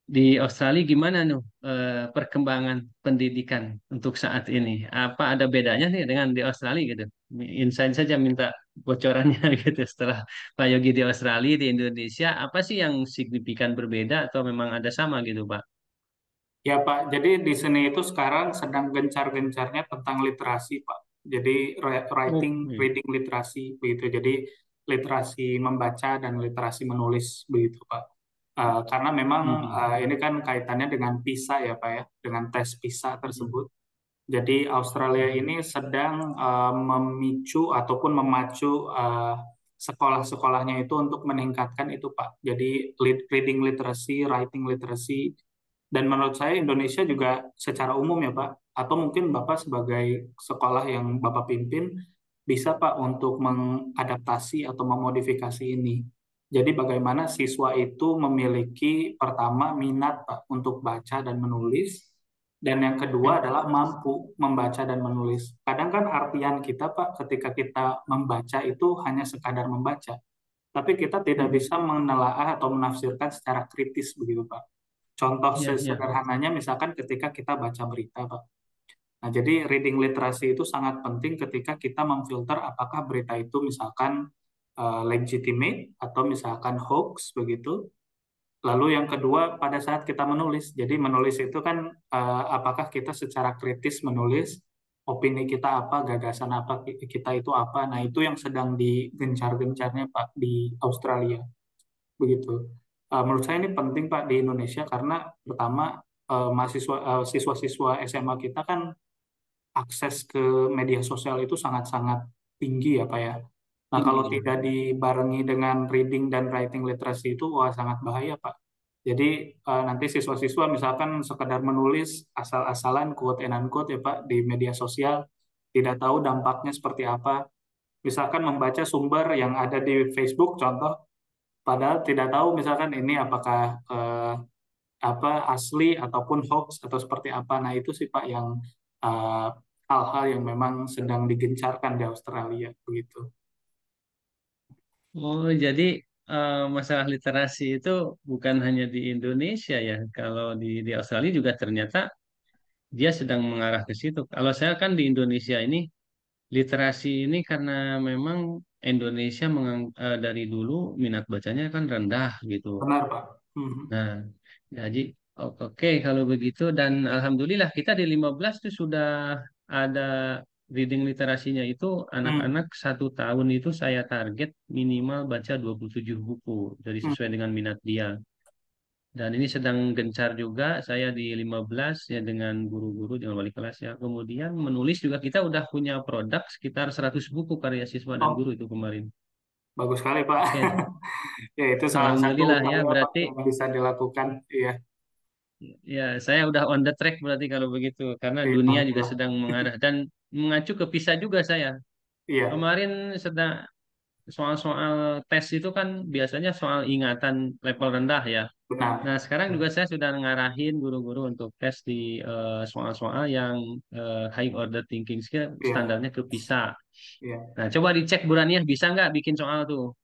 di Australia gimana nih perkembangan pendidikan untuk saat ini? Apa ada bedanya nih dengan di Australia gitu? Insight saja minta bocorannya gitu setelah Pak Yogi di Australia, di Indonesia, apa sih yang signifikan berbeda atau memang ada sama gitu, Pak? Ya Pak, jadi di sini itu sekarang sedang gencar-gencarnya tentang literasi Pak. Jadi Oh, writing, iya. reading literasi begitu. Jadi literasi membaca dan literasi menulis begitu Pak. Karena memang Mhm. ini kan kaitannya dengan PISA ya Pak ya, dengan tes PISA Mhm. tersebut. Jadi Australia Mhm. ini sedang memicu ataupun memacu sekolah-sekolahnya itu untuk meningkatkan itu Pak. Jadi reading literacy, writing literacy, dan menurut saya Indonesia juga secara umum ya Pak, atau mungkin Bapak sebagai sekolah yang Bapak pimpin, bisa Pak untuk mengadaptasi atau memodifikasi ini. Jadi bagaimana siswa itu memiliki pertama minat Pak untuk baca dan menulis, dan yang kedua adalah mampu membaca dan menulis. Kadang kan artian kita Pak ketika kita membaca itu hanya sekadar membaca, tapi kita tidak Mhm. bisa menelaah atau menafsirkan secara kritis begitu Pak. Contoh Iya, iya. sesederhananya misalkan ketika kita baca berita, Pak. Nah, jadi reading literasi itu sangat penting ketika kita memfilter apakah berita itu misalkan legitimate atau misalkan hoax begitu. Lalu yang kedua pada saat kita menulis. Jadi menulis itu kan apakah kita secara kritis menulis opini kita apa, gagasan apa kita itu apa. Nah, itu yang sedang digencar-gencarnya Pak di Australia begitu. Menurut saya ini penting Pak di Indonesia karena pertama siswa-siswa SMA kita kan akses ke media sosial itu sangat-sangat tinggi ya Pak ya. Nah, kalau Tinggi. tidak dibarengi dengan reading dan writing literacy itu wah sangat bahaya Pak. Jadi nanti siswa-siswa misalkan sekedar menulis asal-asalan quote and unquote ya Pak di media sosial, tidak tahu dampaknya seperti apa. Misalkan membaca sumber yang ada di Facebook contoh, padahal tidak tahu misalkan ini apakah apa asli ataupun hoax atau seperti apa. Nah, itu sih Pak yang eh, hal-hal yang memang sedang digencarkan di Australia begitu. Oh, jadi masalah literasi itu bukan hanya di Indonesia ya. Kalau di Australia juga ternyata dia sedang mengarah ke situ. Kalau saya kan di Indonesia ini literasi ini karena memang Indonesia dari dulu minat bacanya kan rendah gitu. Benar Pak. Mhm. Nah, jadi oke kalau begitu dan alhamdulillah kita di 15 itu sudah ada reading literasinya itu Hmm. anak-anak 1 tahun itu saya target minimal baca 27 buku jadi Hmm. sesuai dengan minat dia. Dan ini sedang gencar juga saya di 15 ya dengan guru-guru dengan wali kelas ya. Kemudian menulis juga kita udah punya produk sekitar 100 buku karya siswa dan guru Oh, itu kemarin. bagus sekali Pak. Ya, Ya, itu salah satu alhamdulillah ya upaya Pak berarti yang bisa dilakukan. Iya, ya, saya udah on the track berarti kalau begitu, karena iya, dunia juga mantap. sedang mengarah dan mengacu ke PISA juga saya. Iya, Kemarin sedang soal-soal tes itu kan biasanya soal ingatan level rendah ya. Nah, benar. sekarang juga saya sudah ngarahin guru-guru untuk tes di soal-soal yang high order thinking skill Iya, standarnya ke PISA. iya. Nah, coba dicek Bu Raniah bisa nggak bikin soal tuh.